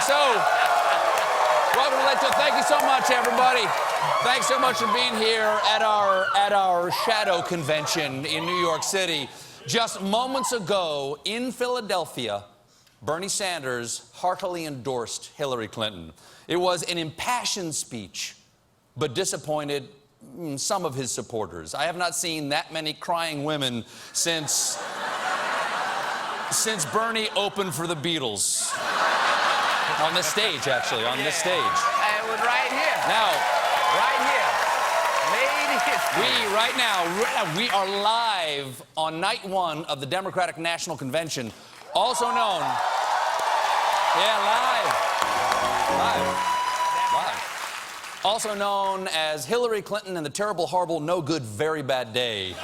So, welcome to Late Show. Thank you so much, everybody. Thanks so much for being here at our shadow convention in New York City. Just moments ago in Philadelphia, Bernie Sanders heartily endorsed Hillary Clinton. It was an impassioned speech, but disappointed some of his supporters. I have not seen that many crying women since Bernie opened for the Beatles. On this stage, actually, on this stage. It was right here. Now, right here. Made history. We are live on night one of the Democratic National Convention, also known, live, also known as Hillary Clinton and the terrible, horrible, no good, very bad day.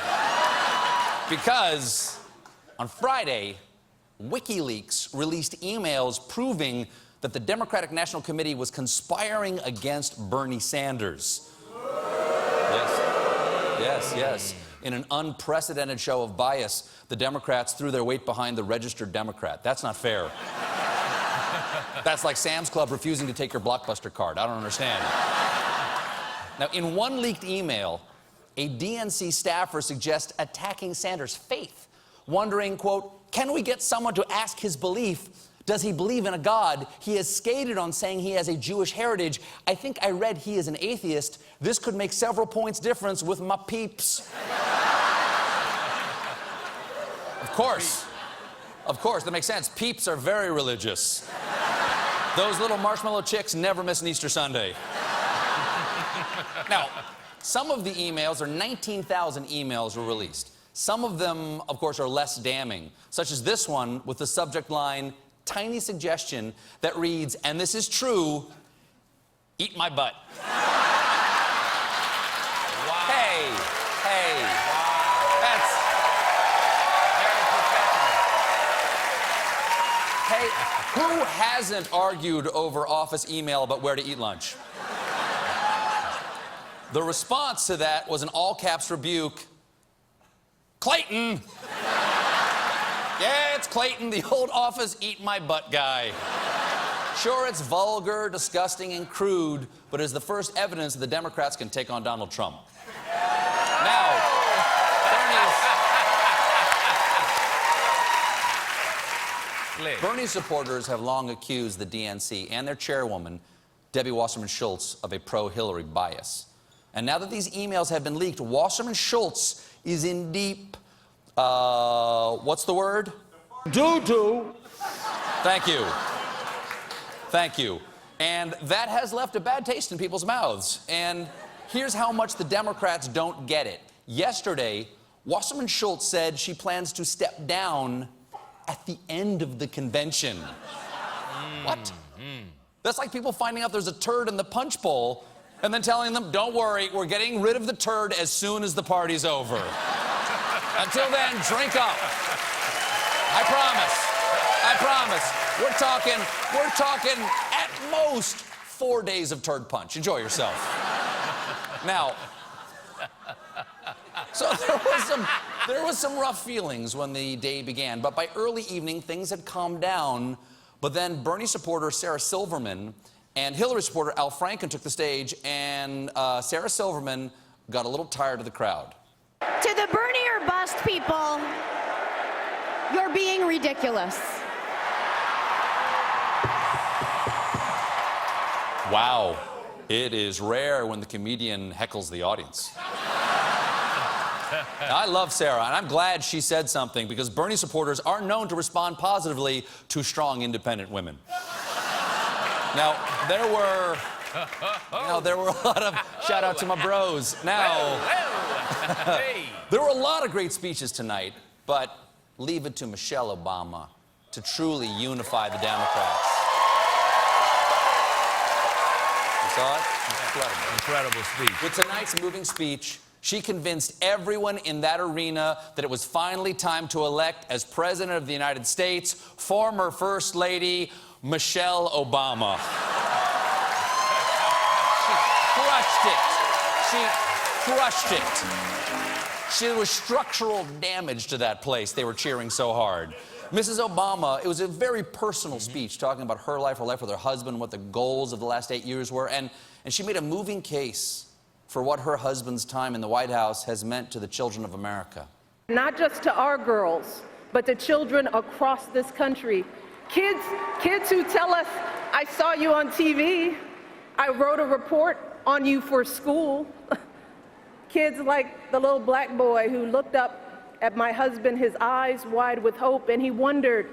Because on Friday, WikiLeaks released emails proving that the Democratic National Committee was conspiring against Bernie Sanders. Yes. In an unprecedented show of bias, the Democrats threw their weight behind the registered Democrat. That's not fair. That's like Sam's Club refusing to take your Blockbuster card. I don't understand. Now, in one leaked email, a DNC staffer suggests attacking Sanders' faith, wondering, quote, can we get someone to ask his belief? Does he believe in a God? He has skated on saying he has a Jewish heritage. I think I read he is an atheist. This could make several points difference with my peeps. Of course, that makes sense. Peeps are very religious. Those little marshmallow chicks never miss an Easter Sunday. Now, some of the emails, or 19,000 emails, were released. Some of them, of course, are less damning, such as this one with the subject line, tiny suggestion that reads, and this is true, eat my butt. Wow. Hey. Wow. That's... Very professional. Hey, who hasn't argued over office email about where to eat lunch? The response to that was an all-caps rebuke. Clayton! Yeah, it's Clayton, the old office eat my butt guy. Sure, it's vulgar, disgusting, and crude, but is the first evidence that the Democrats can take on Donald Trump. Now, Bernie's supporters have long accused the DNC and their chairwoman, Debbie Wasserman Schultz, of a pro-Hillary bias. And now that these emails have been leaked, Wasserman Schultz is in deep, what's the word? Doo-doo. Thank you. And that has left a bad taste in people's mouths. And here's how much the Democrats don't get it. Yesterday, Wasserman Schultz said she plans to step down at the end of the convention. What? That's like people finding out there's a turd in the punch bowl and then telling them, don't worry, we're getting rid of the turd as soon as the party's over. Until then, drink up. I promise. We're talking at most 4 days of turd punch. Enjoy yourself. Now, so there was some rough feelings when the day began, but by early evening, things had calmed down. But then Bernie supporter Sarah Silverman and Hillary supporter Al Franken took the stage, and Sarah Silverman got a little tired of the crowd. To the Bernie or bust people, you're being ridiculous. Wow. It is rare when the comedian heckles the audience. I love Sarah, and I'm glad she said something, because Bernie supporters are known to respond positively to strong, independent women. Now, there were a lot of, shout out to my bros. Now, there were a lot of great speeches tonight, but leave it to Michelle Obama to truly unify the Democrats. You saw it? Incredible speech. With tonight's moving speech, she convinced everyone in that arena that it was finally time to elect as President of the United States former First Lady Michelle Obama. She crushed it. There was structural damage to that place. They were cheering so hard. Mrs. Obama, it was a very personal speech talking about her life with her husband, what the goals of the last 8 years were, and she made a moving case for what her husband's time in the White House has meant to the children of America. Not just to our girls, but to children across this country. Kids who tell us, I saw you on TV, I wrote a report on you for school. Kids like the little black boy who looked up at my husband, his eyes wide with hope, and he wondered,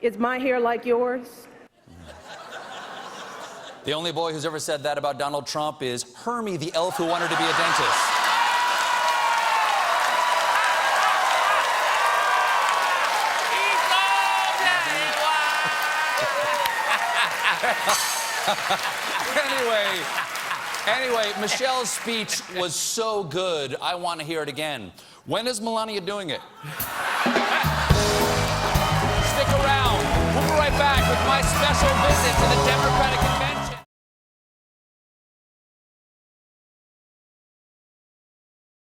is my hair like yours? The only boy who's ever said that about Donald Trump is Hermie, the elf who wanted to be a dentist. Anyway, Michelle's speech was so good, I want to hear it again. When is Melania doing it? Stick around. We'll be right back with my special visit to the Democratic